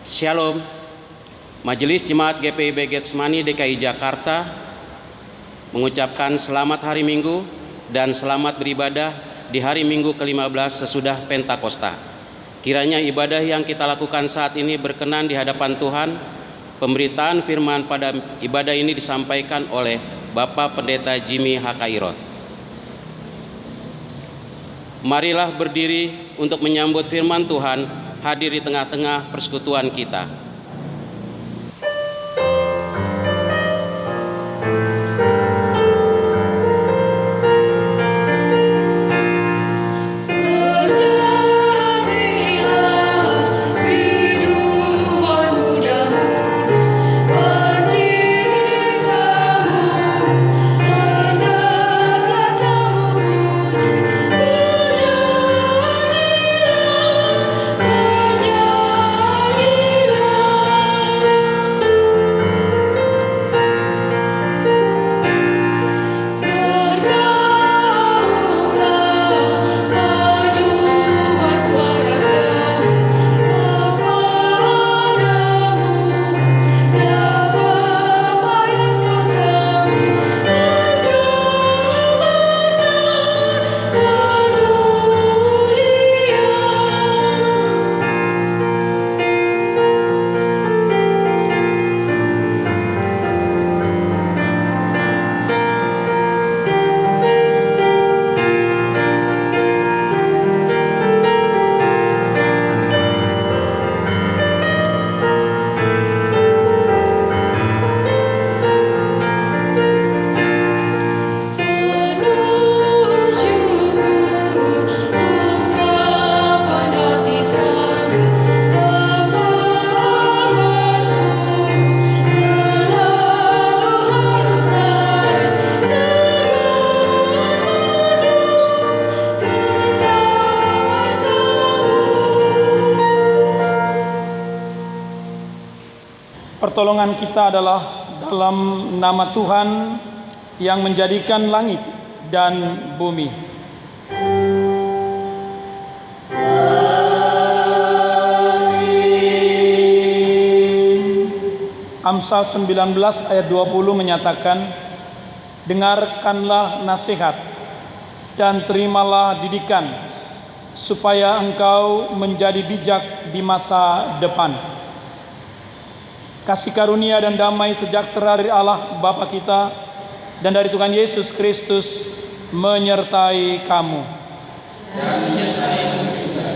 Shalom. Majelis Jemaat GPIB Getsemani DKI Jakarta mengucapkan selamat hari Minggu dan selamat beribadah di hari Minggu ke-15 sesudah Pentakosta. Kiranya ibadah yang kita lakukan saat ini berkenan di hadapan Tuhan. Pemberitaan firman pada ibadah ini disampaikan oleh Bapak Pendeta Jimmy Hakairot. Marilah berdiri untuk menyambut firman Tuhan hadir di tengah-tengah persekutuan kita. Pertolongan kita adalah dalam nama Tuhan yang menjadikan langit dan bumi. Amsal 19 ayat 20 menyatakan, dengarkanlah nasihat dan terimalah didikan, supaya engkau menjadi bijak di masa depan. Kasih karunia dan damai sejahtera dari Allah Bapa kita dan dari Tuhan Yesus Kristus menyertai kamu. Dan menyertai juga.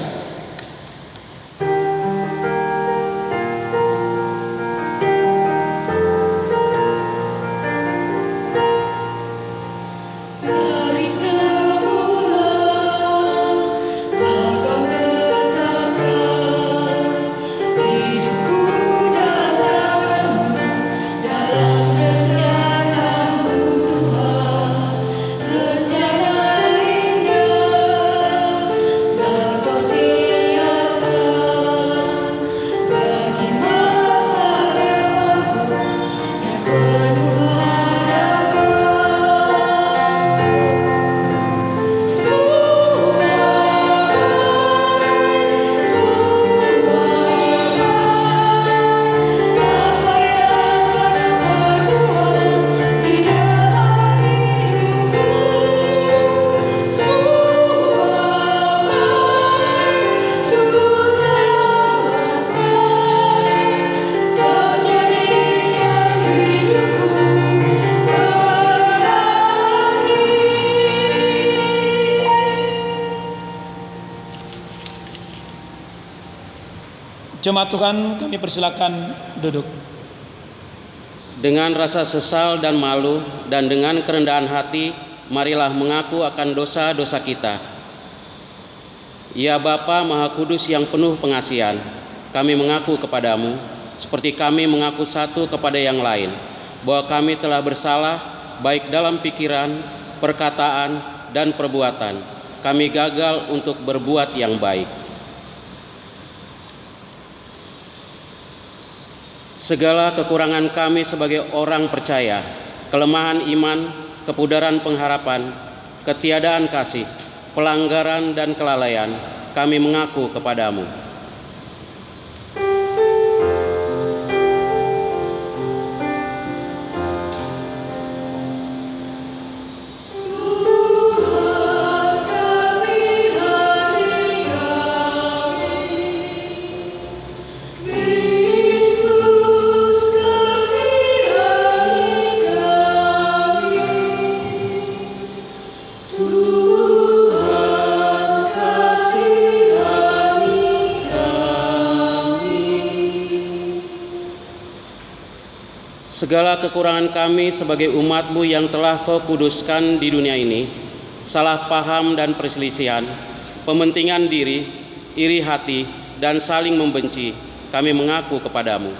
Jemaat Tuhan, kami persilakan duduk. Dengan rasa sesal dan malu dan dengan kerendahan hati, marilah mengaku akan dosa-dosa kita. Ya Bapa Maha Kudus yang penuh pengasihan, kami mengaku kepadamu, seperti kami mengaku satu kepada yang lain, bahwa kami telah bersalah, baik dalam pikiran, perkataan, dan perbuatan. Kami gagal untuk berbuat yang baik. Segala kekurangan kami sebagai orang percaya, kelemahan iman, kepudaran pengharapan, ketiadaan kasih, pelanggaran dan kelalaian, kami mengaku kepadamu. Segala kekurangan kami sebagai umat-Mu yang telah Kau kuduskan di dunia ini, salah paham dan perselisihan, pementingan diri, iri hati, dan saling membenci, kami mengaku kepadamu.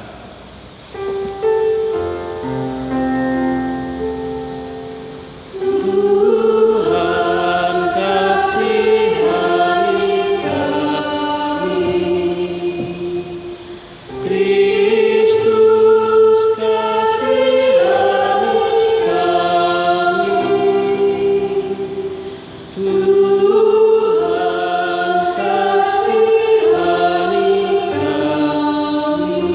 Tuhan kasihani kami, Kristus kasihani kami, Tuhan kasihani kami.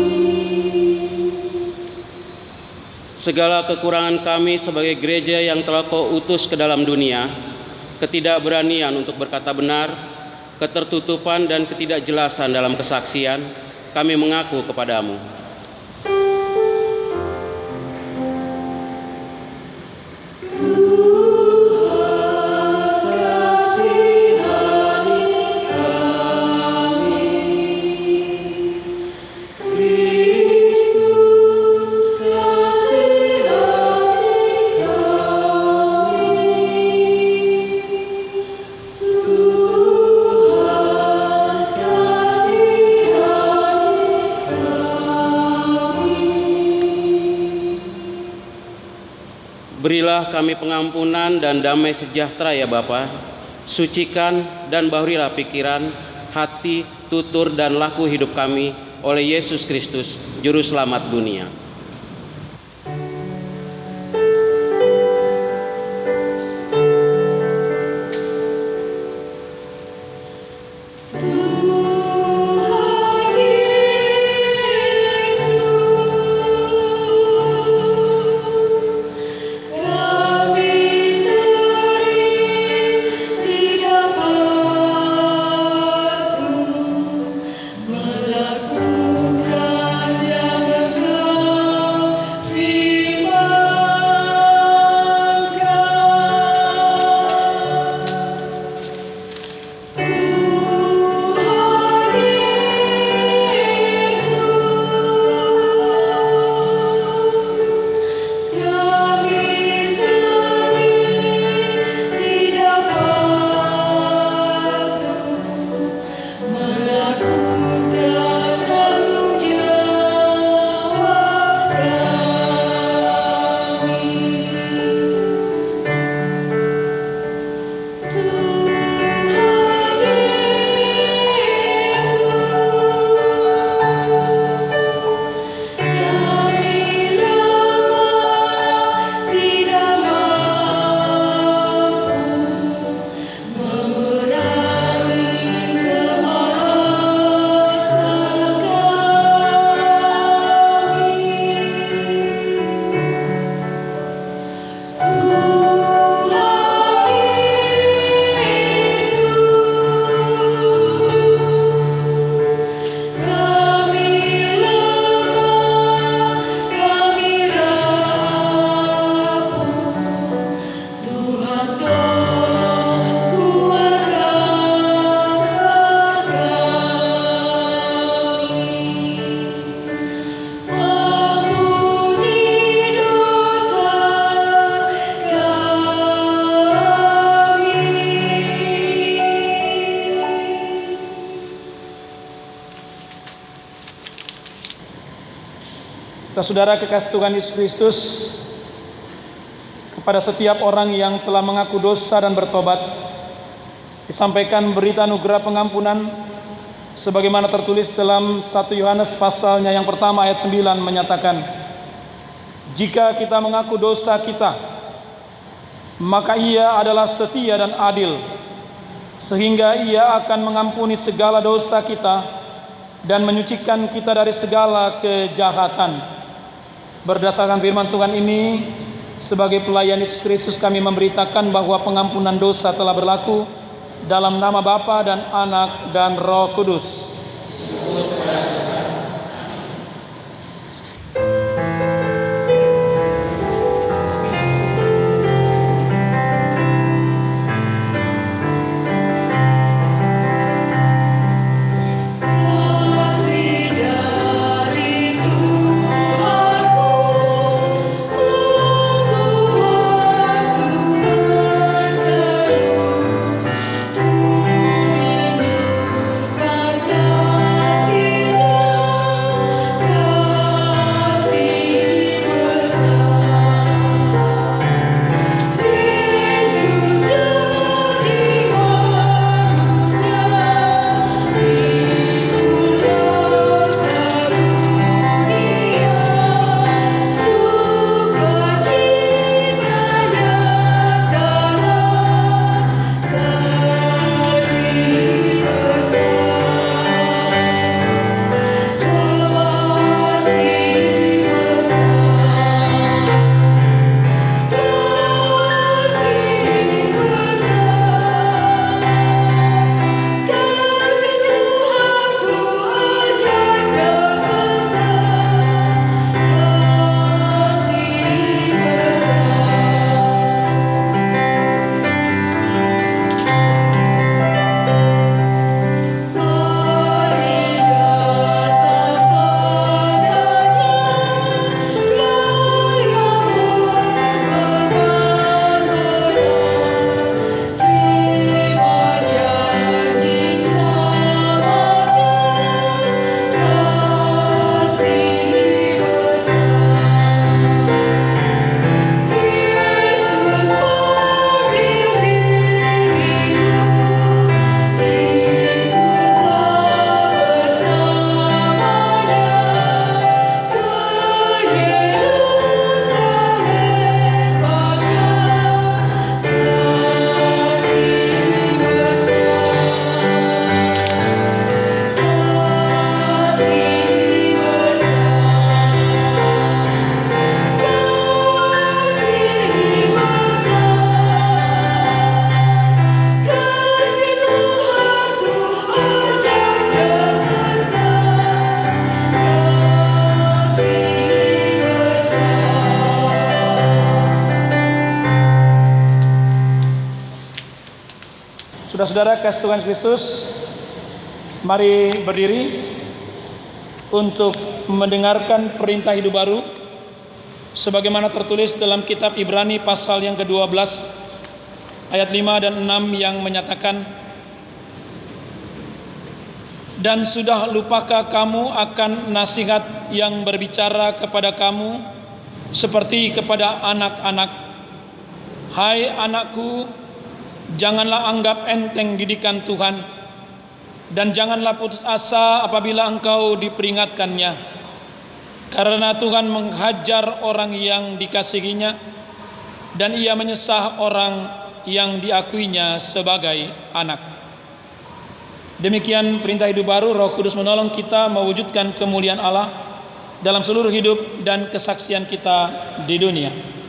Segala kekurangan kami sebagai gereja yang telah Kau utus ke dalam dunia, ketidakberanian untuk berkata benar, ketertutupan dan ketidakjelasan dalam kesaksian, kami mengaku kepadamu. Berilah kami pengampunan dan damai sejahtera ya Bapa. Sucikan dan bahurilah pikiran, hati, tutur dan laku hidup kami oleh Yesus Kristus, Juru Selamat dunia. Saudara kekasih Tuhan Yesus Kristus, kepada setiap orang yang telah mengaku dosa dan bertobat, disampaikan berita anugerah pengampunan sebagaimana tertulis dalam 1 Yohanes pasalnya yang pertama ayat 9 menyatakan, jika kita mengaku dosa kita, maka Ia adalah setia dan adil, sehingga Ia akan mengampuni segala dosa kita dan menyucikan kita dari segala kejahatan. Berdasarkan firman Tuhan ini, sebagai pelayan Yesus Kristus kami memberitakan bahwa pengampunan dosa telah berlaku dalam nama Bapa dan Anak dan Roh Kudus. Kasih dari Tuhanku Saudara kasih Tuhan Kristus, mari berdiri untuk mendengarkan perintah hidup baru sebagaimana tertulis dalam kitab Ibrani pasal yang ke-12 ayat 5 dan 6 yang menyatakan, "Dan sudah lupakah kamu akan nasihat yang berbicara kepada kamu seperti kepada anak-anak? Hai anakku, janganlah anggap enteng didikan Tuhan, dan janganlah putus asa apabila engkau diperingatkannya. Karena Tuhan menghajar orang yang dikasihinya, dan ia menyesah orang yang diakuinya sebagai anak." Demikian perintah hidup baru. Roh Kudus menolong kita mewujudkan kemuliaan Allah dalam seluruh hidup dan kesaksian kita di dunia.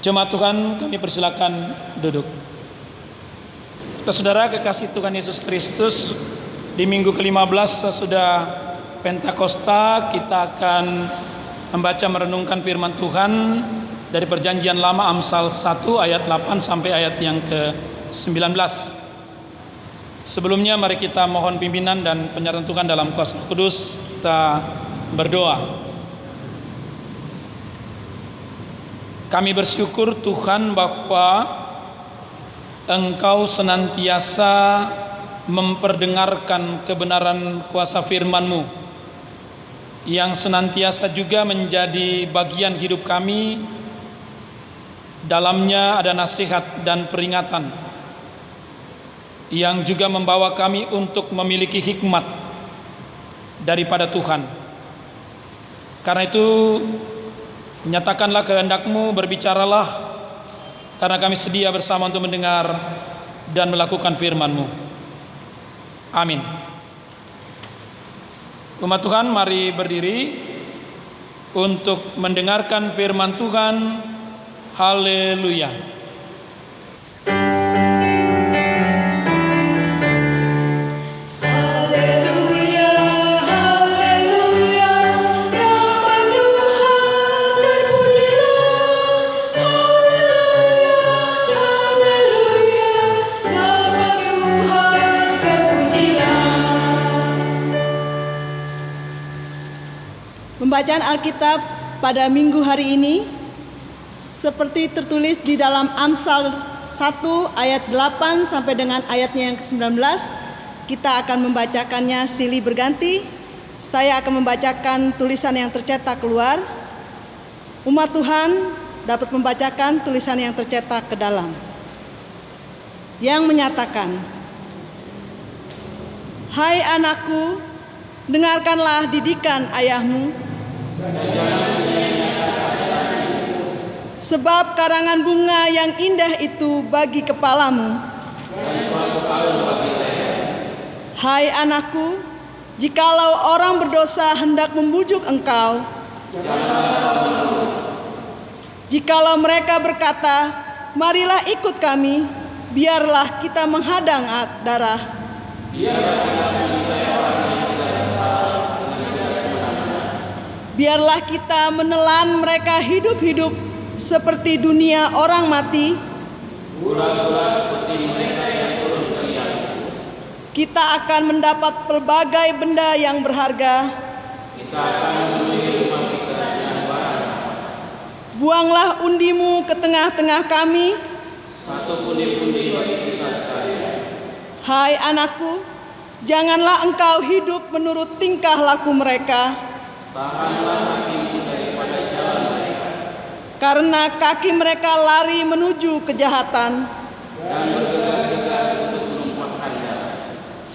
Jemaat Tuhan, kami persilakan duduk. Saudara kekasih Tuhan Yesus Kristus, di minggu ke-15 sesudah Pentakosta kita akan membaca merenungkan firman Tuhan dari Perjanjian Lama Amsal 1 ayat 8 sampai ayat yang ke-19. Sebelumnya mari kita mohon pimpinan dan penyertaan Tuhan dalam kuasa Roh Kudus. Kita berdoa. Kami bersyukur Tuhan bahwa Engkau senantiasa memperdengarkan kebenaran kuasa firman-Mu yang senantiasa juga menjadi bagian hidup kami. Dalamnya ada nasihat dan peringatan yang juga membawa kami untuk memiliki hikmat daripada Tuhan. Karena itu nyatakanlah kehendak-Mu, berbicaralah, karena kami sedia bersama untuk mendengar dan melakukan firman-Mu. Amin. Umat Tuhan, mari berdiri untuk mendengarkan firman Tuhan. Haleluya. Pembacaan Alkitab pada minggu hari ini seperti tertulis di dalam Amsal 1 ayat 8 sampai dengan ayatnya yang ke-19. Kita akan membacakannya silih berganti. Saya akan membacakan tulisan yang tercetak keluar. Umat Tuhan dapat membacakan tulisan yang tercetak ke dalam, yang menyatakan, "Hai anakku, dengarkanlah didikan ayahmu, sebab karangan bunga yang indah itu bagi kepalamu. Hai anakku, jikalau orang berdosa hendak membujuk engkau, jikalau mereka berkata, marilah ikut kami, biarlah kita menghadang darah. Biarlah kita menelan mereka hidup-hidup seperti dunia orang mati. Kita akan mendapat pelbagai benda yang berharga. Buanglah undimu ke tengah-tengah kami. Hai anakku, janganlah engkau hidup menurut tingkah laku mereka. Karena kaki mereka lari menuju kejahatan.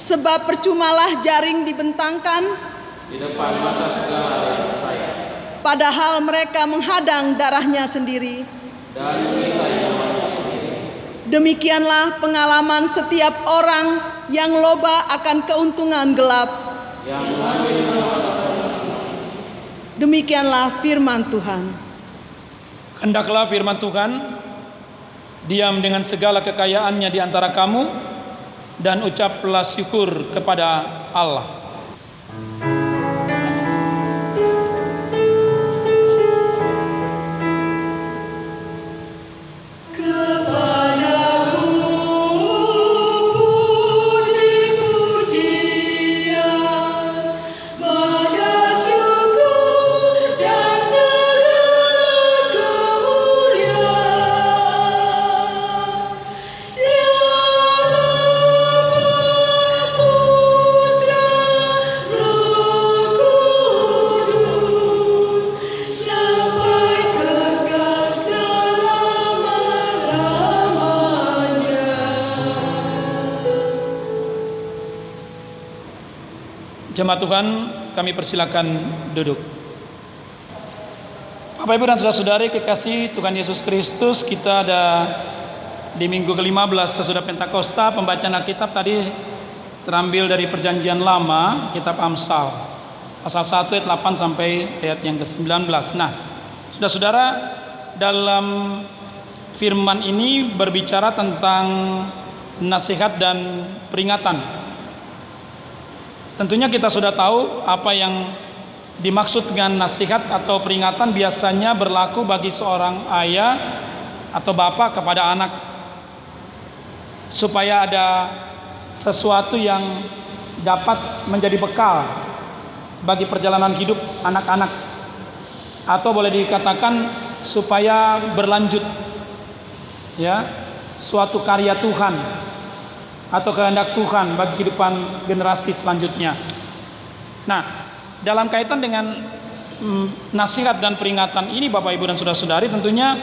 Sebab percumalah jaring dibentangkan di depan mata segala yang saya. Padahal mereka menghadang darahnya sendiri. Demikianlah pengalaman setiap orang yang loba akan keuntungan gelap. Demikianlah firman Tuhan. Hendaklah firman Tuhan diam dengan segala kekayaannya di antara kamu, dan ucaplah syukur kepada Allah. Jemaat Tuhan, kami persilakan duduk. Bapak Ibu dan saudara-saudari kekasih Tuhan Yesus Kristus, kita ada di minggu ke-15 sesudah Pentakosta. Pembacaan Alkitab tadi terambil dari Perjanjian Lama, kitab Amsal, pasal 1 ayat 8 sampai ayat yang ke-19. Nah, saudara-saudara, dalam firman ini berbicara tentang nasihat dan peringatan. Tentunya kita sudah tahu apa yang dimaksud dengan nasihat atau peringatan biasanya berlaku bagi seorang ayah atau bapak kepada anak, supaya ada sesuatu yang dapat menjadi bekal bagi perjalanan hidup anak-anak, atau boleh dikatakan supaya berlanjut, ya, suatu karya Tuhan atau kehendak Tuhan bagi kehidupan generasi selanjutnya. Nah, dalam kaitan dengan nasihat dan peringatan ini, Bapak Ibu dan saudara-saudari, tentunya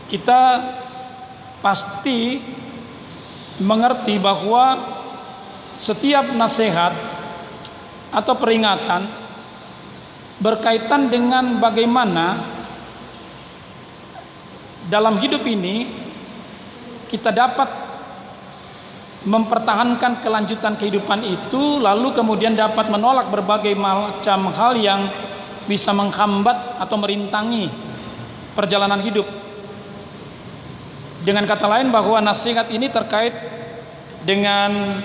kita pasti mengerti bahwa setiap nasihat atau peringatan berkaitan dengan bagaimana dalam hidup ini kita dapat mempertahankan kelanjutan kehidupan itu, lalu kemudian dapat menolak berbagai macam hal yang bisa menghambat atau merintangi perjalanan hidup. Dengan kata lain, bahwa nasihat ini terkait dengan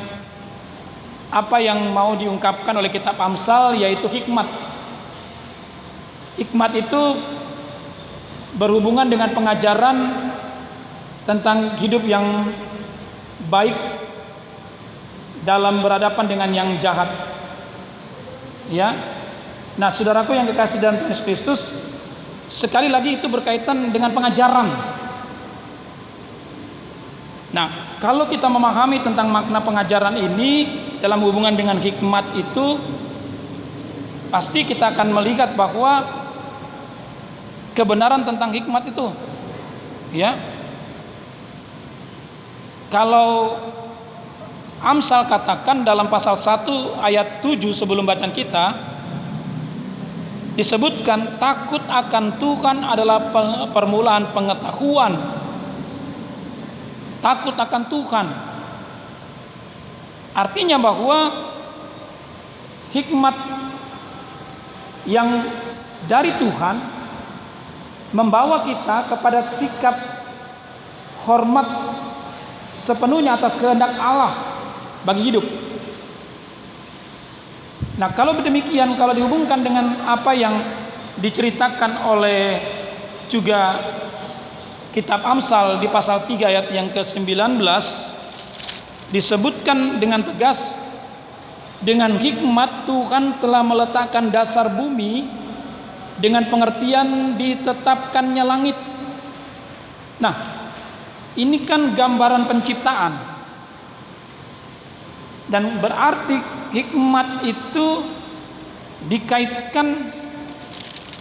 apa yang mau diungkapkan oleh kitab Amsal, yaitu hikmat. Hikmat itu berhubungan dengan pengajaran tentang hidup yang baik dalam berhadapan dengan yang jahat, ya. Nah, saudaraku yang kekasih dalam Tuhan Yesus Kristus, sekali lagi itu berkaitan dengan pengajaran. Nah, kalau kita memahami tentang makna pengajaran ini dalam hubungan dengan hikmat itu, pasti kita akan melihat bahwa kebenaran tentang hikmat itu. Ya. Kalau Amsal katakan dalam pasal 1 ayat 7 sebelum bacaan kita disebutkan takut akan Tuhan adalah permulaan pengetahuan. Takut akan Tuhan artinya bahwa hikmat yang dari Tuhan membawa kita kepada sikap hormat sepenuhnya atas kehendak Allah bagi hidup. Nah, kalau demikian, kalau dihubungkan dengan apa yang diceritakan oleh juga kitab Amsal di pasal 3 ayat yang ke-19, disebutkan dengan tegas, dengan hikmat Tuhan telah meletakkan dasar bumi, dengan pengertian ditetapkannya langit. Nah, ini kan gambaran penciptaan. Dan berarti hikmat itu dikaitkan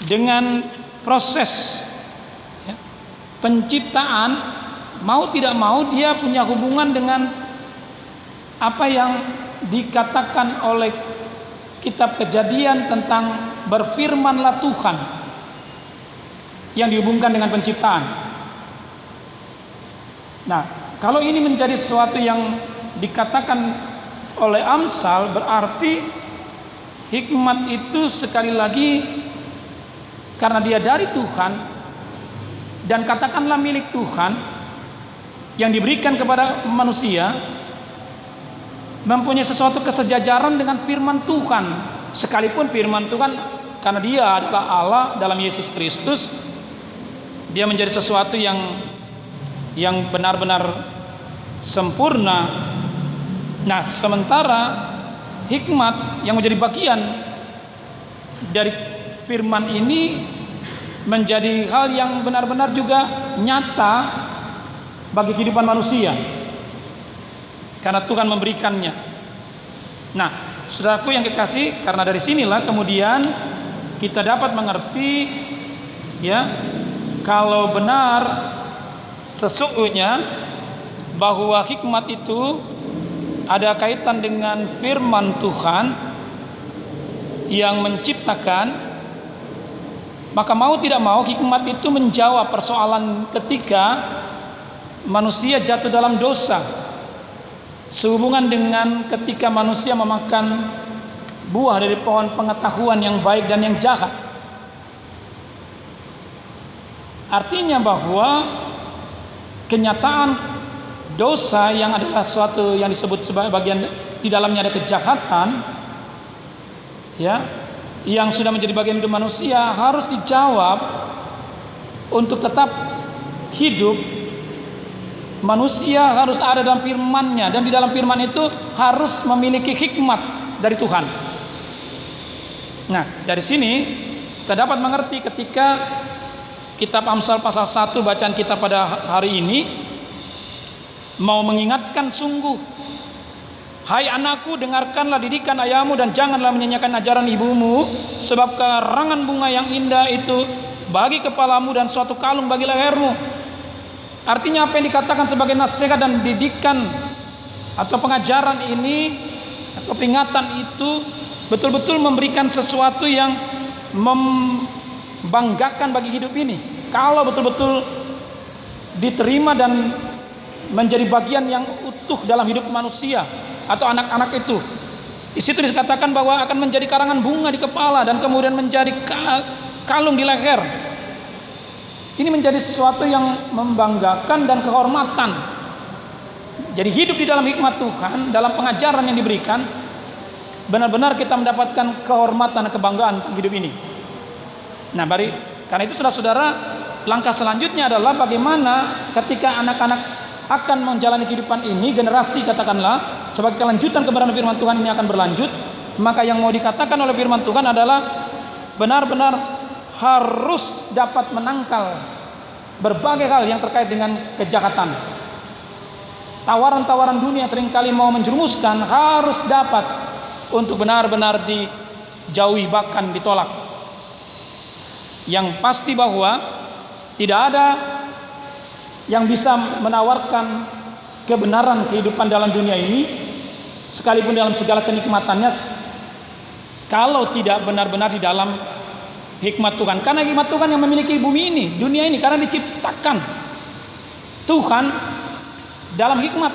dengan proses penciptaan. Mau tidak mau dia punya hubungan dengan apa yang dikatakan oleh kitab Kejadian tentang berfirmanlah Tuhan, yang dihubungkan dengan penciptaan. Nah, kalau ini menjadi sesuatu yang dikatakan oleh Amsal, berarti hikmat itu sekali lagi karena dia dari Tuhan dan katakanlah milik Tuhan yang diberikan kepada manusia, mempunyai sesuatu kesejajaran dengan firman Tuhan. Sekalipun firman Tuhan karena dia adalah Allah dalam Yesus Kristus, dia menjadi sesuatu yang benar-benar sempurna. Nah, sementara hikmat yang menjadi bagian dari firman ini menjadi hal yang benar-benar juga nyata bagi kehidupan manusia karena Tuhan memberikannya. Nah, saudaraku yang kekasih, karena dari sinilah kemudian kita dapat mengerti, ya, kalau benar sesungguhnya bahwa hikmat itu ada kaitan dengan firman Tuhan yang menciptakan, maka mau tidak mau hikmat itu menjawab persoalan ketika manusia jatuh dalam dosa, sehubungan dengan ketika manusia memakan buah dari pohon pengetahuan yang baik dan yang jahat. Artinya bahwa kenyataan dosa yang adalah suatu yang disebut sebagai bagian di dalamnya ada kejahatan, ya, yang sudah menjadi bagian hidup manusia harus dijawab untuk tetap hidup. Manusia harus ada dalam firman-Nya, dan di dalam firman itu harus memiliki hikmat dari Tuhan. Nah, dari sini kita dapat mengerti ketika kitab Amsal pasal 1 bacaan kita pada hari ini mau mengingatkan sungguh, hai anakku, dengarkanlah didikan ayahmu dan janganlah menyanyiakan ajaran ibumu, sebab karangan bunga yang indah itu bagi kepalamu dan suatu kalung bagi lehermu. Artinya apa yang dikatakan sebagai nasihat dan didikan atau pengajaran ini atau peringatan itu betul-betul memberikan sesuatu yang membanggakan bagi hidup ini. Kalau betul-betul diterima dan menjadi bagian yang utuh dalam hidup manusia atau anak-anak itu. Di situ dikatakan bahwa akan menjadi karangan bunga di kepala dan kemudian menjadi kalung di leher. Ini menjadi sesuatu yang membanggakan dan kehormatan. Jadi hidup di dalam hikmat Tuhan, dalam pengajaran yang diberikan, benar-benar kita mendapatkan kehormatan dan kebanggaan tentang hidup ini. Nah, karena itu saudara-saudara, langkah selanjutnya adalah bagaimana ketika anak-anak akan menjalani kehidupan ini, generasi katakanlah sebagai kelanjutan kebenaran firman Tuhan ini akan berlanjut, maka yang mau dikatakan oleh firman Tuhan adalah benar-benar harus dapat menangkal berbagai hal yang terkait dengan kejahatan. Tawaran-tawaran dunia yang seringkali mau menjerumuskan harus dapat untuk benar-benar dijauhi, bahkan ditolak. Yang pasti bahwa tidak ada yang bisa menawarkan kebenaran kehidupan dalam dunia ini, sekalipun dalam segala kenikmatannya, kalau tidak benar-benar di dalam hikmat Tuhan. Karena hikmat Tuhan yang memiliki bumi ini, dunia ini, karena diciptakan Tuhan dalam hikmat.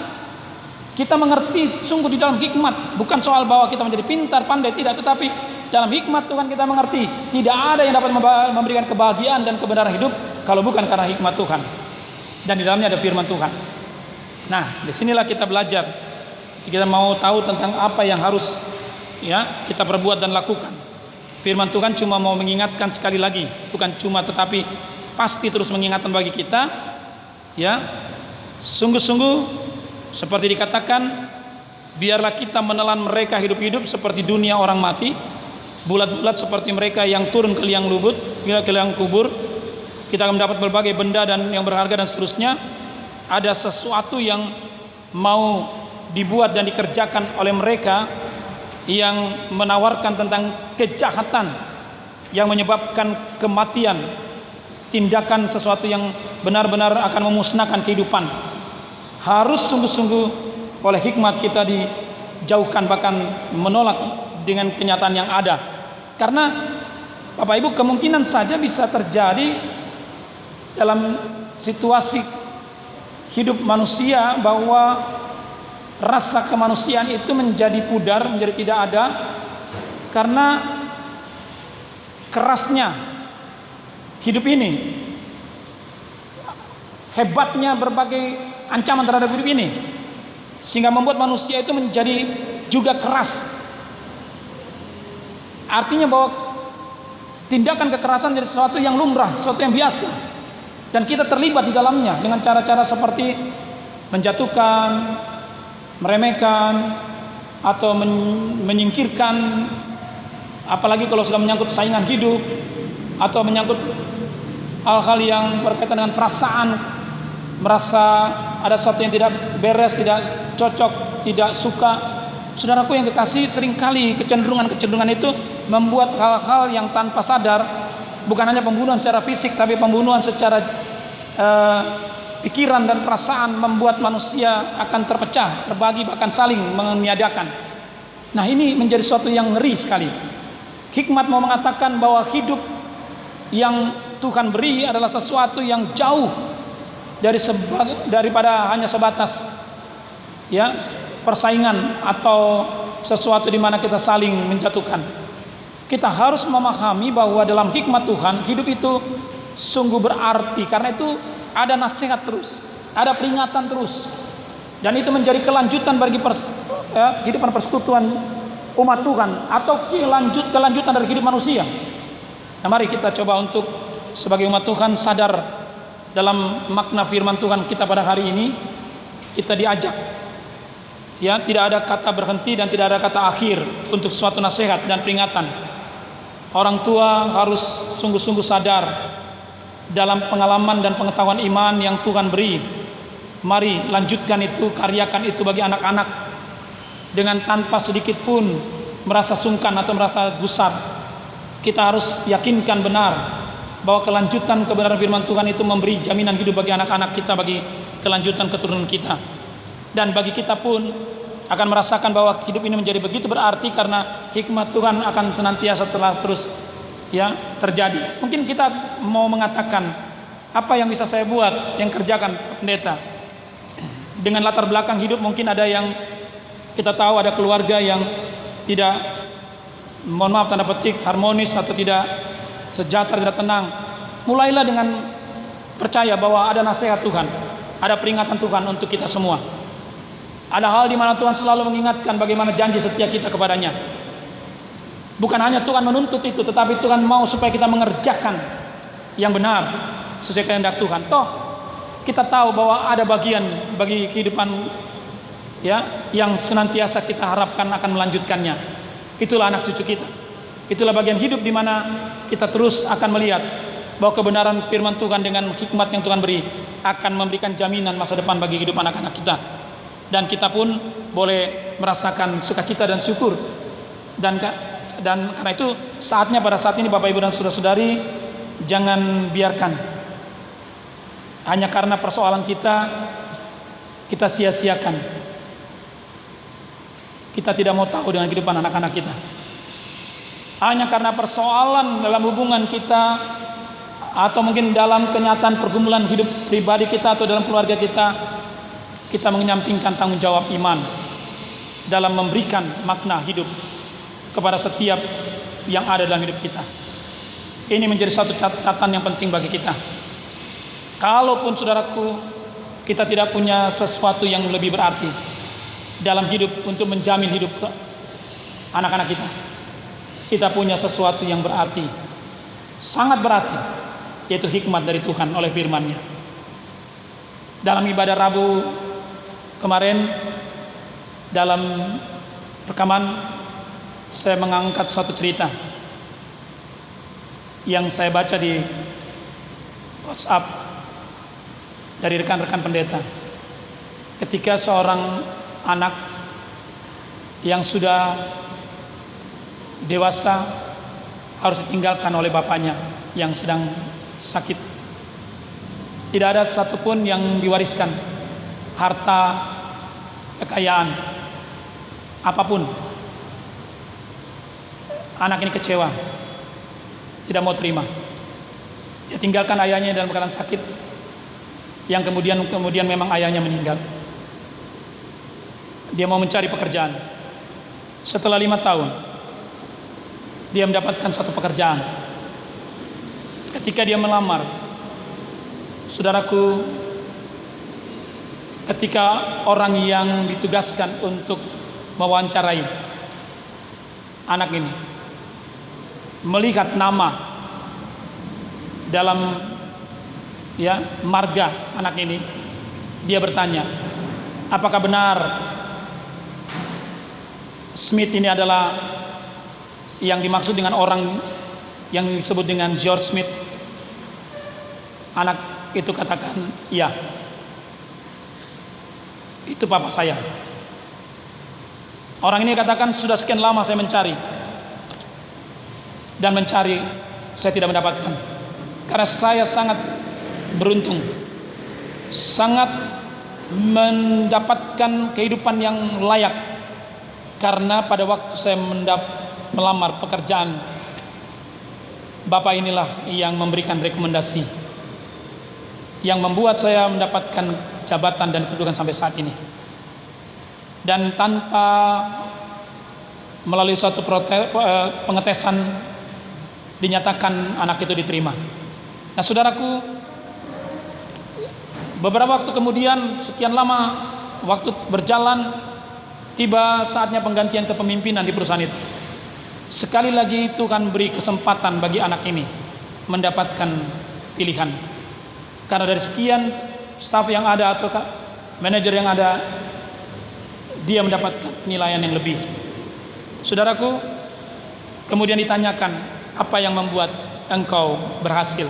Kita mengerti sungguh di dalam hikmat, bukan soal bahwa kita menjadi pintar, pandai, tidak, tetapi dalam hikmat Tuhan kita mengerti tidak ada yang dapat memberikan kebahagiaan dan kebenaran hidup kalau bukan karena hikmat Tuhan. Dan di dalamnya ada firman Tuhan. Nah, disinilah kita belajar. Kita mau tahu tentang apa yang harus kita perbuat dan lakukan. Firman Tuhan cuma mau mengingatkan sekali lagi, bukan cuma tetapi pasti terus mengingatkan bagi kita, sungguh-sungguh seperti dikatakan, biarlah kita menelan mereka hidup-hidup seperti dunia orang mati, bulat-bulat seperti mereka yang turun ke liang kubur. Kita akan mendapat berbagai benda dan yang berharga dan seterusnya. Ada sesuatu yang mau dibuat dan dikerjakan oleh mereka yang menawarkan tentang kejahatan yang menyebabkan kematian, tindakan sesuatu yang benar-benar akan memusnahkan kehidupan. Harus sungguh-sungguh oleh hikmat kita dijauhkan, bahkan menolak dengan kenyataan yang ada. Karena Bapak Ibu, kemungkinan saja bisa terjadi dalam situasi hidup manusia bahwa rasa kemanusiaan itu menjadi pudar, menjadi tidak ada karena kerasnya hidup ini, hebatnya berbagai ancaman terhadap hidup ini, sehingga membuat manusia itu menjadi juga keras. Artinya bahwa tindakan kekerasan jadi sesuatu yang lumrah, sesuatu yang biasa, dan kita terlibat di dalamnya dengan cara-cara seperti menjatuhkan, meremehkan, atau menyingkirkan, apalagi kalau sudah menyangkut saingan hidup atau menyangkut hal-hal yang berkaitan dengan perasaan, merasa ada sesuatu yang tidak beres, tidak cocok, tidak suka. Saudaraku yang kekasih, seringkali kecenderungan itu membuat hal-hal yang tanpa sadar, bukan hanya pembunuhan secara fisik, tapi pembunuhan secara pikiran dan perasaan, membuat manusia akan terpecah, terbagi, bahkan saling meniadakan. Nah, ini menjadi sesuatu yang ngeri sekali. Hikmat mau mengatakan bahwa hidup yang Tuhan beri adalah sesuatu yang jauh daripada hanya sebatas persaingan atau sesuatu di mana kita saling menjatuhkan. Kita harus memahami bahwa dalam hikmat Tuhan hidup itu sungguh berarti, karena itu ada nasihat terus, ada peringatan terus, dan itu menjadi kelanjutan bagi kehidupan persekutuan umat Tuhan atau kelanjutan dari hidup manusia. Nah, mari kita coba untuk sebagai umat Tuhan sadar dalam makna firman Tuhan kita pada hari ini. Kita diajak, tidak ada kata berhenti dan tidak ada kata akhir untuk suatu nasihat dan peringatan. Orang tua harus sungguh-sungguh sadar dalam pengalaman dan pengetahuan iman yang Tuhan beri. Mari lanjutkan itu, karyakan itu bagi anak-anak dengan tanpa sedikit pun merasa sungkan atau merasa gusar. Kita harus yakinkan benar bahwa kelanjutan kebenaran firman Tuhan itu memberi jaminan hidup bagi anak-anak kita, bagi kelanjutan keturunan kita. Dan bagi kita pun akan merasakan bahwa hidup ini menjadi begitu berarti karena hikmat Tuhan akan senantiasa terus terjadi. Mungkin kita mau mengatakan, apa yang bisa saya buat, yang kerjakan pendeta? Dengan latar belakang hidup mungkin ada yang kita tahu, ada keluarga yang tidak, mohon maaf tanda petik, harmonis atau tidak sejahtera, tidak tenang. Mulailah dengan percaya bahwa ada nasihat Tuhan, ada peringatan Tuhan untuk kita semua. Ada hal di mana Tuhan selalu mengingatkan bagaimana janji setia kita kepadanya. Bukan hanya Tuhan menuntut itu, tetapi Tuhan mau supaya kita mengerjakan yang benar sesuai kehendak Tuhan. Toh kita tahu bahwa ada bagian bagi kehidupan yang senantiasa kita harapkan akan melanjutkannya. Itulah anak cucu kita. Itulah bagian hidup di mana kita terus akan melihat bahwa kebenaran firman Tuhan dengan hikmat yang Tuhan beri akan memberikan jaminan masa depan bagi hidup anak-anak kita. Dan kita pun boleh merasakan sukacita dan syukur. Dan karena itu saatnya pada saat ini Bapak Ibu dan Saudara-saudari, jangan biarkan hanya karena persoalan kita sia-siakan. Kita tidak mau tahu dengan kehidupan anak-anak kita. Hanya karena persoalan dalam hubungan kita, atau mungkin dalam kenyataan pergumulan hidup pribadi kita atau dalam keluarga kita menyampingkan tanggung jawab iman dalam memberikan makna hidup kepada setiap yang ada dalam hidup kita. Ini menjadi satu catatan yang penting bagi kita. Kalaupun saudaraku, kita tidak punya sesuatu yang lebih berarti dalam hidup untuk menjamin hidup ke anak-anak kita, kita punya sesuatu yang berarti, sangat berarti, yaitu hikmat dari Tuhan oleh firman-Nya. Dalam ibadah Rabu kemarin, dalam rekaman, saya mengangkat satu cerita yang saya baca di WhatsApp dari rekan-rekan pendeta. Ketika seorang anak yang sudah dewasa harus ditinggalkan oleh bapaknya yang sedang sakit. Tidak ada satupun yang diwariskan, harta, kekayaan, apapun. Anak ini kecewa, tidak mau terima. Dia tinggalkan ayahnya dalam keadaan sakit, yang kemudian memang ayahnya meninggal. Dia mau mencari pekerjaan. Setelah 5 tahun, dia mendapatkan satu pekerjaan. Ketika dia melamar, saudaraku, ketika orang yang ditugaskan untuk mewawancarai anak ini melihat nama dalam marga anak ini, dia bertanya, apakah benar Smith ini adalah yang dimaksud dengan orang yang disebut dengan George Smith? Anak itu katakan, iya, itu papa saya. Orang ini katakan, sudah sekian lama saya mencari, dan mencari saya tidak mendapatkan, karena saya sangat beruntung, sangat mendapatkan kehidupan yang layak, karena pada waktu saya melamar pekerjaan, bapak inilah yang memberikan rekomendasi, yang membuat saya mendapatkan jabatan dan kedudukan sampai saat ini. Dan tanpa melalui suatu pengetesan, dinyatakan anak itu diterima. Nah saudaraku, beberapa waktu kemudian, sekian lama waktu berjalan, tiba saatnya penggantian kepemimpinan di perusahaan itu. Sekali lagi Tuhan beri kesempatan bagi anak ini mendapatkan pilihan. Karena dari sekian staf yang ada atau manajer yang ada, dia mendapatkan penilaian yang lebih. Saudaraku, kemudian ditanyakan, apa yang membuat engkau berhasil?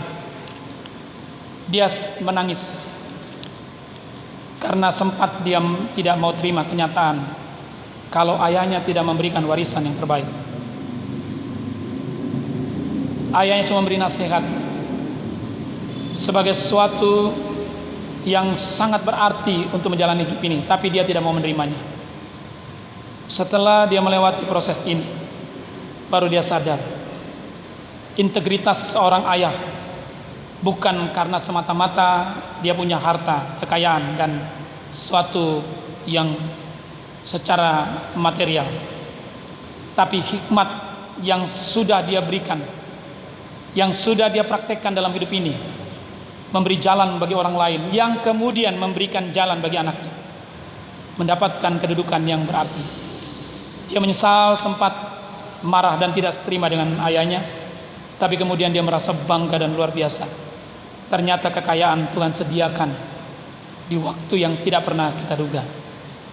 Dia menangis karena sempat dia tidak mau terima kenyataan kalau ayahnya tidak memberikan warisan yang terbaik. Ayahnya cuma memberi nasihat sebagai sesuatu yang sangat berarti untuk menjalani hidup ini, tapi dia tidak mau menerimanya. Setelah dia melewati proses ini, baru dia sadar integritas seorang ayah bukan karena semata-mata dia punya harta, kekayaan, dan sesuatu yang secara material, tapi hikmat yang sudah dia berikan, yang sudah dia praktekkan dalam hidup ini, memberi jalan bagi orang lain, yang kemudian memberikan jalan bagi anaknya mendapatkan kedudukan yang berarti. Dia menyesal sempat marah dan tidak seterima dengan ayahnya, tapi kemudian dia merasa bangga dan luar biasa. Ternyata kekayaan Tuhan sediakan di waktu yang tidak pernah kita duga.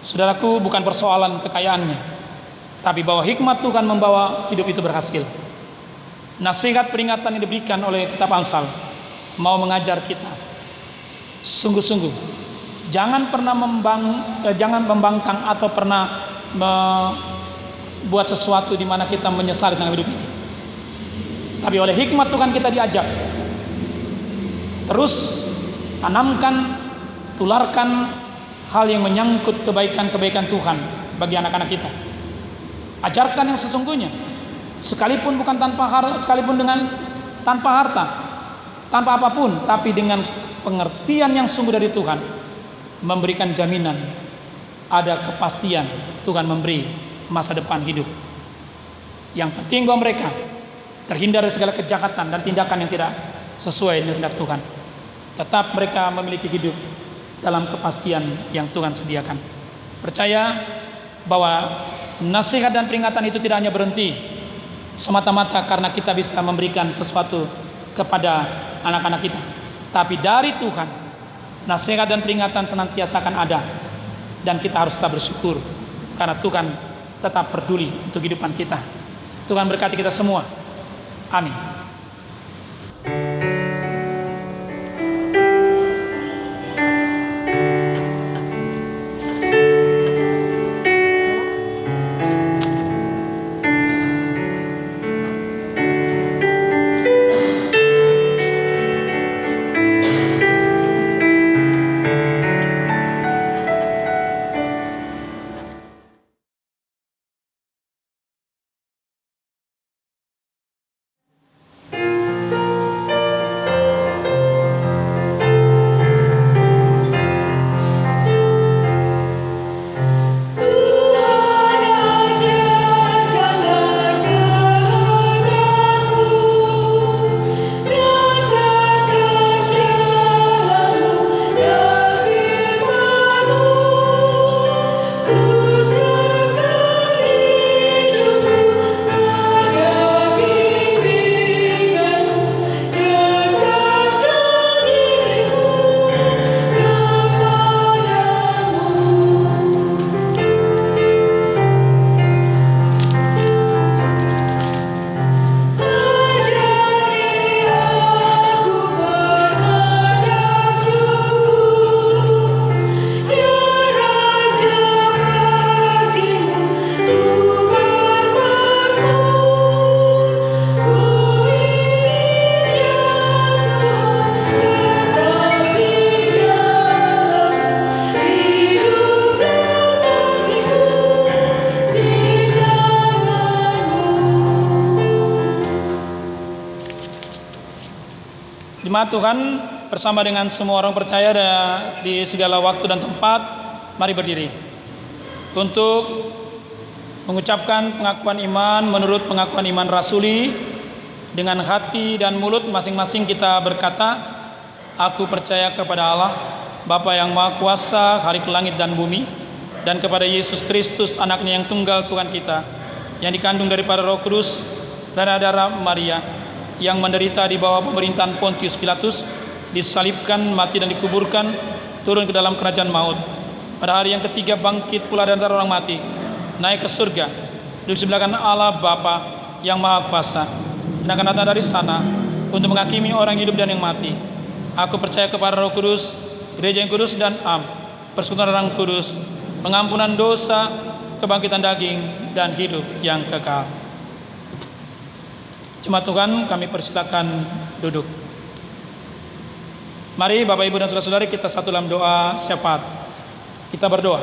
Saudaraku, bukan persoalan kekayaannya, tapi bahwa hikmat Tuhan membawa hidup itu berhasil. Nasihat peringatan yang diberikan oleh kitab Amsal mau mengajar kita sungguh-sungguh jangan pernah membangkang atau pernah membuat sesuatu di mana kita menyesal dengan hidup ini. Tapi oleh hikmat Tuhan kita diajak terus tanamkan, tularkan hal yang menyangkut kebaikan-kebaikan Tuhan bagi anak-anak kita. Ajarkan yang sesungguhnya, sekalipun bukan sekalipun dengan tanpa harta, tanpa apapun, tapi dengan pengertian yang sungguh dari Tuhan, memberikan jaminan, ada kepastian Tuhan memberi masa depan hidup. Yang penting bahwa mereka terhindar dari segala kejahatan dan tindakan yang tidak sesuai dengan kehendak Tuhan. Tetap mereka memiliki hidup dalam kepastian yang Tuhan sediakan. Percaya bahwa nasihat dan peringatan itu tidak hanya berhenti semata-mata karena kita bisa memberikan sesuatu kepada anak-anak kita, tapi dari Tuhan nasihat dan peringatan senantiasa akan ada, dan kita harus tetap bersyukur karena Tuhan tetap peduli untuk kehidupan kita. Tuhan berkati kita semua. Amin. Jemaat Tuhan bersama dengan semua orang percaya di segala waktu dan tempat, mari berdiri untuk mengucapkan pengakuan iman menurut pengakuan iman rasuli. Dengan hati dan mulut masing-masing kita berkata, aku percaya kepada Allah, Bapa yang Maha Kuasa, Khalik langit dan bumi, dan kepada Yesus Kristus, anaknya yang tunggal Tuhan kita, yang dikandung daripada Roh Kudus dan darah Maria, yang menderita di bawah pemerintahan Pontius Pilatus, disalibkan, mati dan dikuburkan, turun ke dalam kerajaan maut. Pada hari yang ketiga bangkit pula dari antara orang mati, naik ke surga, duduk di sebelah kanan Allah Bapa yang Maha Kuasa, dan akan datang dari sana untuk menghakimi orang hidup dan yang mati. Aku percaya kepada Roh Kudus, gereja yang kudus dan am, persekutuan orang kudus, pengampunan dosa, kebangkitan daging, dan hidup yang kekal. Jemaat Tuhan, kami persilakan duduk. Mari Bapak Ibu dan Saudara-saudari, kita satu dalam doa syafaat. Kita berdoa.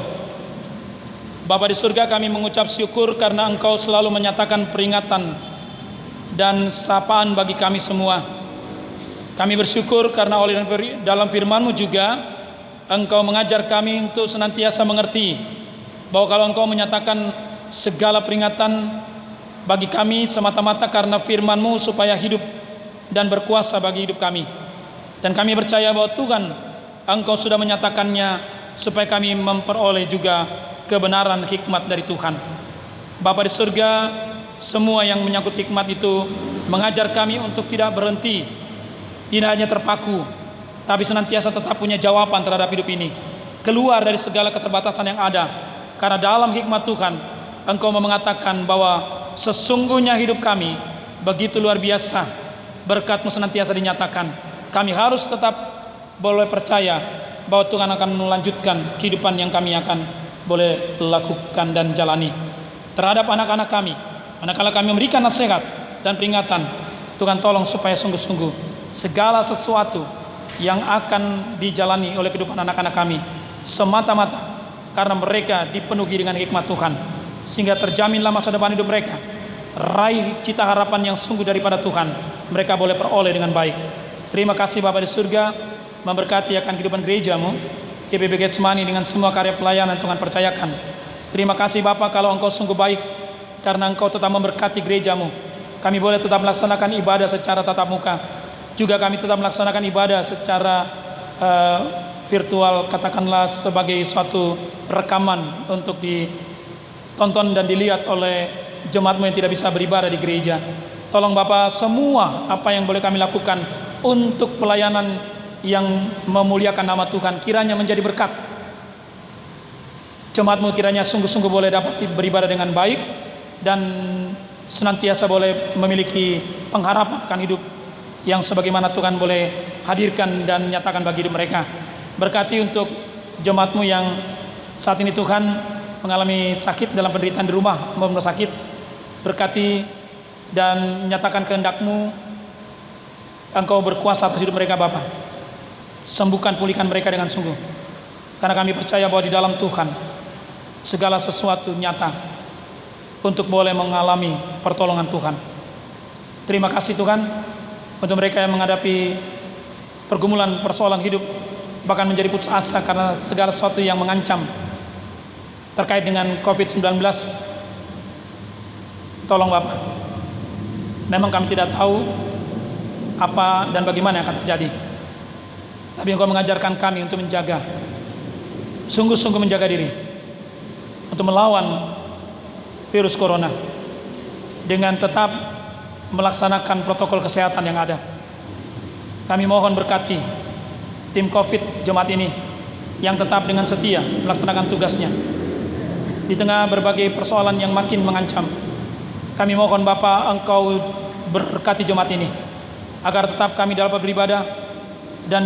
Bapa di surga, kami mengucap syukur karena Engkau selalu menyatakan peringatan dan sapaan bagi kami semua. Kami bersyukur karena oleh dalam firman-Mu juga Engkau mengajar kami untuk senantiasa mengerti bahwa kalau Engkau menyatakan segala peringatan bagi kami semata-mata karena firman-Mu supaya hidup dan berkuasa bagi hidup kami. Dan kami percaya bahwa Tuhan, Engkau sudah menyatakannya supaya kami memperoleh juga kebenaran hikmat dari Tuhan. Bapa di surga, semua yang menyangkut hikmat itu mengajar kami untuk tidak berhenti, tidak hanya terpaku, tapi senantiasa tetap punya jawaban terhadap hidup ini, keluar dari segala keterbatasan yang ada. Karena dalam hikmat Tuhan, Engkau mengatakan bahwa sesungguhnya hidup kami begitu luar biasa, berkat-Mu senantiasa dinyatakan. Kami harus tetap boleh percaya bahwa Tuhan akan melanjutkan kehidupan yang kami akan boleh lakukan dan jalani terhadap anak-anak kami. Manakala kami memberikan nasihat dan peringatan, Tuhan tolong supaya sungguh-sungguh segala sesuatu yang akan dijalani oleh kehidupan anak-anak kami semata-mata karena mereka dipenuhi dengan hikmat Tuhan, sehingga terjaminlah masa depan hidup mereka. Raih cita harapan yang sungguh daripada Tuhan, mereka boleh peroleh dengan baik. Terima kasih Bapa di surga, memberkati akan kehidupan gereja-Mu, GBB Getsemani dengan semua karya pelayanan Tuhan percayakan. Terima kasih Bapa kalau Engkau sungguh baik, karena Engkau tetap memberkati gereja-Mu. Kami boleh tetap melaksanakan ibadah secara tatap muka, juga kami tetap melaksanakan ibadah secara virtual, katakanlah sebagai suatu rekaman untuk ditonton dan dilihat oleh jemaat-Mu yang tidak bisa beribadah di gereja. Tolong Bapa, semua apa yang boleh kami lakukan untuk pelayanan yang memuliakan nama Tuhan kiranya menjadi berkat. Jemaat-Mu kiranya sungguh-sungguh boleh dapat beribadah dengan baik dan senantiasa boleh memiliki pengharapan akan hidup yang sebagaimana Tuhan boleh hadirkan dan nyatakan bagi hidup mereka. Berkati untuk jemaat-Mu yang saat ini Tuhan mengalami sakit dalam penderitaan di rumah maupun sakit. Berkati dan nyatakan kehendak-Mu, Engkau berkuasa atas hidup mereka Bapa. Sembuhkan, pulihkan mereka dengan sungguh, karena kami percaya bahwa di dalam Tuhan segala sesuatu nyata untuk boleh mengalami pertolongan Tuhan. Terima kasih Tuhan untuk mereka yang menghadapi pergumulan persoalan hidup, bahkan menjadi putus asa karena segala sesuatu yang mengancam terkait dengan COVID-19. Tolong Bapak, memang kami tidak tahu apa dan bagaimana yang akan terjadi, tapi Engkau mengajarkan kami untuk menjaga, sungguh-sungguh menjaga diri untuk melawan virus corona dengan tetap melaksanakan protokol kesehatan yang ada. Kami mohon berkati tim COVID jemaat ini yang tetap dengan setia melaksanakan tugasnya di tengah berbagai persoalan yang makin mengancam. Kami mohon Bapa, Engkau berkati jemaat ini agar tetap kami dapat beribadah dan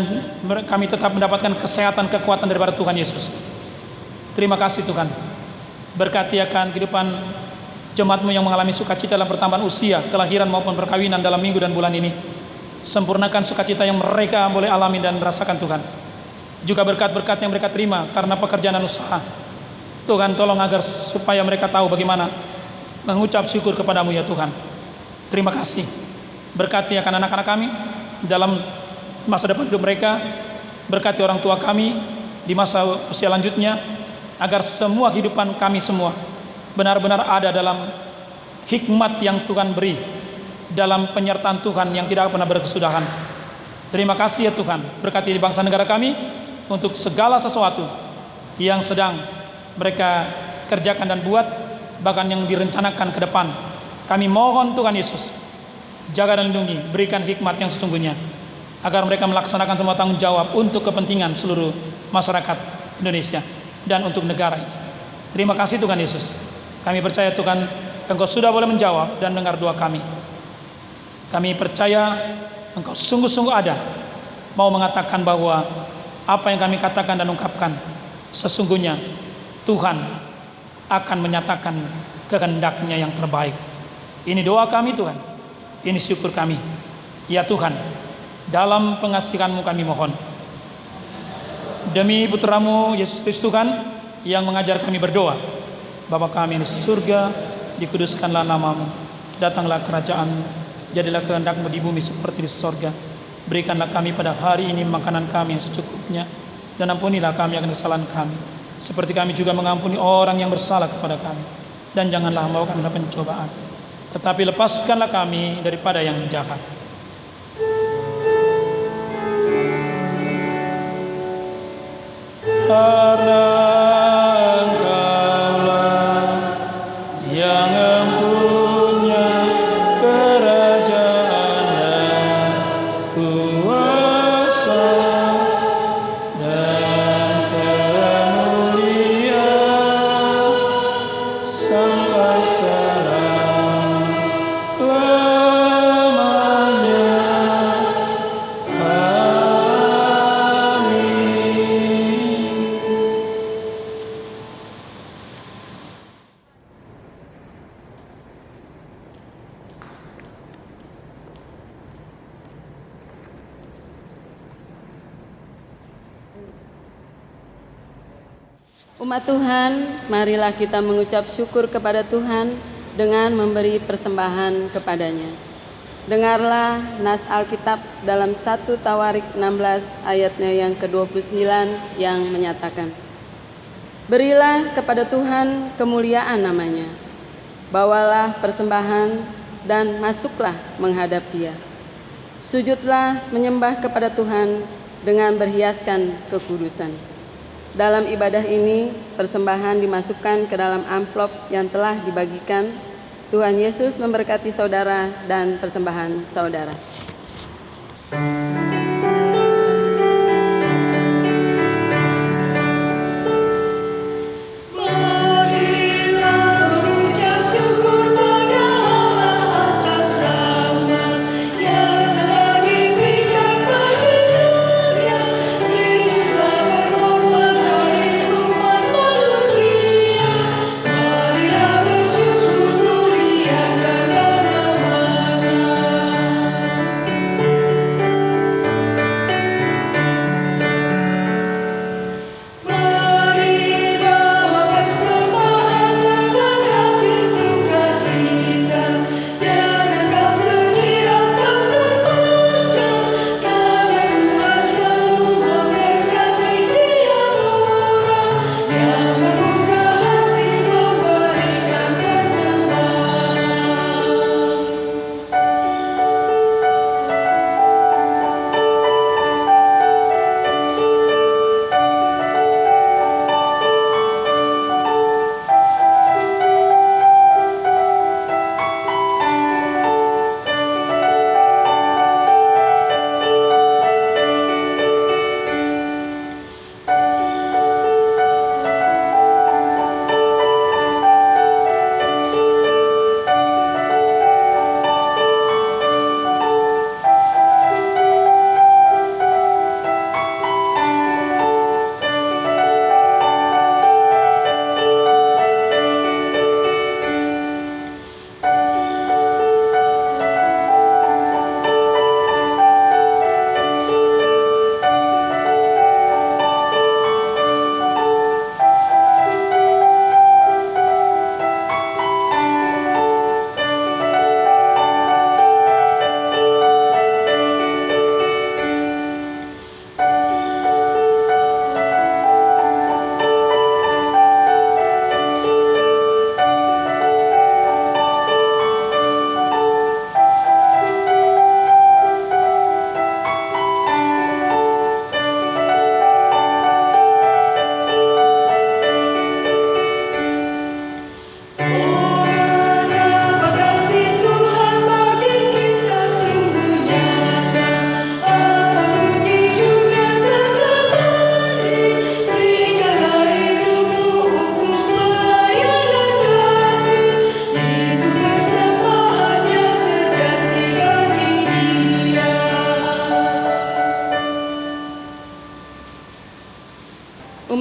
kami tetap mendapatkan kesehatan, kekuatan daripada Tuhan Yesus. Terima kasih Tuhan. Berkati akan kehidupan jemaat-Mu yang mengalami sukacita dalam pertambahan usia, kelahiran maupun perkawinan dalam minggu dan bulan ini. Sempurnakan sukacita yang mereka boleh alami dan rasakan Tuhan. Juga berkat-berkat yang mereka terima karena pekerjaan dan usaha. Tuhan tolong agar supaya mereka tahu bagaimana mengucap syukur kepadamu ya Tuhan. Terima kasih. Berkati akan anak-anak kami dalam masa depan hidup mereka. Berkati orang tua kami di masa usia lanjutnya, agar semua kehidupan kami semua benar-benar ada dalam hikmat yang Tuhan beri, dalam penyertaan Tuhan yang tidak pernah berkesudahan. Terima kasih ya Tuhan. Berkati di bangsa negara kami untuk segala sesuatu yang sedang mereka kerjakan dan buat, bahkan yang direncanakan ke depan. Kami mohon Tuhan Yesus, jaga dan lindungi, berikan hikmat yang sesungguhnya, agar mereka melaksanakan semua tanggung jawab untuk kepentingan seluruh masyarakat Indonesia dan untuk negara ini. Terima kasih Tuhan Yesus. Kami percaya Tuhan, Engkau sudah boleh menjawab dan mendengar doa kami. Kami percaya Engkau sungguh-sungguh ada, mau mengatakan bahwa apa yang kami katakan dan ungkapkan, sesungguhnya Tuhan akan menyatakan kehendak-Nya yang terbaik. Ini doa kami Tuhan, ini syukur kami. Ya Tuhan, dalam pengasihan-Mu kami mohon. Demi putra-Mu Yesus Kristus Tuhan yang mengajar kami berdoa. Bapa kami di surga, dikuduskanlah nama-Mu, datanglah kerajaan-Mu, jadilah kehendak-Mu di bumi seperti di surga. Berikanlah kami pada hari ini makanan kami yang secukupnya, dan ampunilah kami akan kesalahan kami, seperti kami juga mengampuni orang yang bersalah kepada kami. Dan janganlah membawa kami dalam pencobaan, tetapi lepaskanlah kami daripada yang jahat. Karena Engkaulah yang mempunyai kerajaan dan kuasa dan kemuliaan sampai selama-lamanya. Amin. Umat Tuhan, marilah kita mengucap syukur kepada Tuhan dengan memberi persembahan kepadanya. Dengarlah nas Alkitab dalam 1 Tawarik 16 ayatnya yang ke-29 yang menyatakan, "Berilah kepada Tuhan kemuliaan namanya, bawalah persembahan dan masuklah menghadap Dia. Sujudlah menyembah kepada Tuhan dengan berhiaskan kekudusan." Dalam ibadah ini, persembahan dimasukkan ke dalam amplop yang telah dibagikan. Tuhan Yesus memberkati saudara dan persembahan saudara.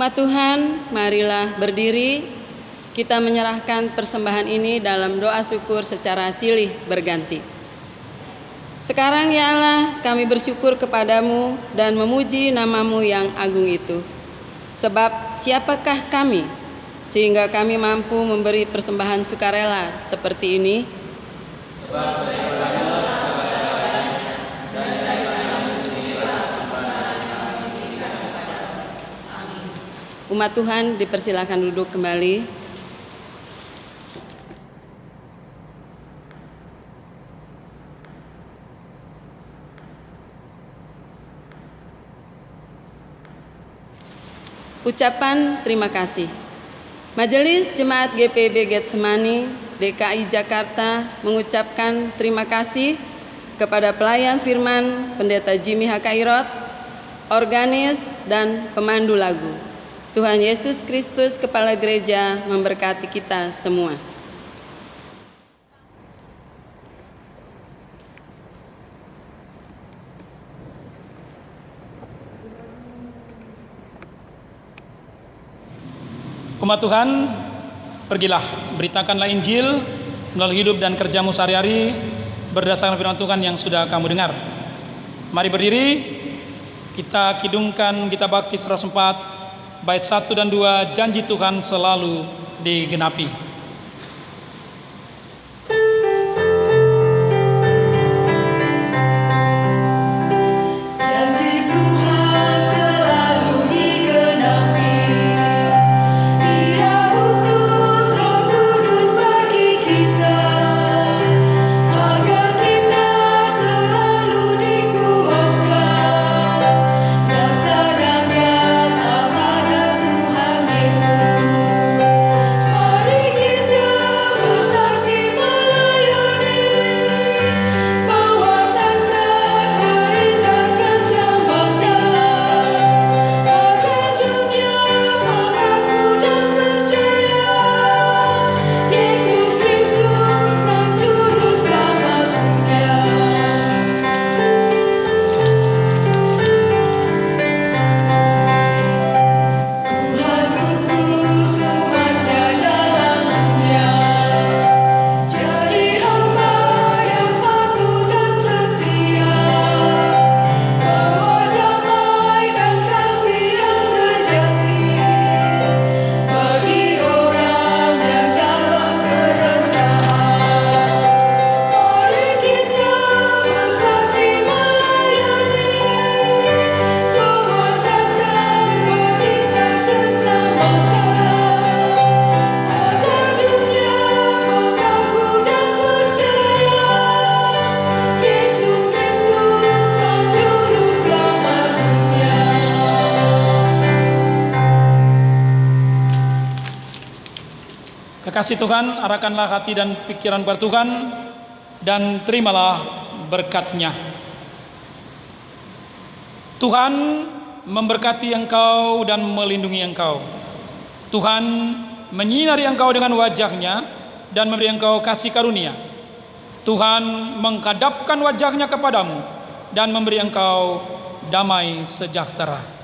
Umat Tuhan, marilah berdiri. Kita menyerahkan persembahan ini dalam doa syukur secara silih berganti. Sekarang ya Allah, kami bersyukur kepadamu dan memuji namamu yang agung itu. Sebab siapakah kami sehingga kami mampu memberi persembahan sukarela seperti ini? Umat Tuhan dipersilakan duduk kembali. Ucapan terima kasih. Majelis Jemaat GPIB Getsemani DKI Jakarta mengucapkan terima kasih kepada pelayan firman Pendeta Jimmy H. Kairot, organis dan pemandu lagu. Tuhan Yesus Kristus Kepala Gereja memberkati kita semua. Umat Tuhan, pergilah, beritakanlah Injil melalui hidup dan kerjamu sehari-hari berdasarkan firman Tuhan yang sudah kamu dengar. Mari berdiri, kita kidungkan, kita bakti secara sempat bait 1 dan 2, janji Tuhan selalu digenapi. Kekasih Tuhan, arahkanlah hati dan pikiran kepada Tuhan, dan terimalah berkat-Nya. Tuhan memberkati engkau dan melindungi engkau. Tuhan menyinari engkau dengan wajah-Nya dan memberi engkau kasih karunia. Tuhan menghadapkan wajah-Nya kepadamu dan memberi engkau damai sejahtera.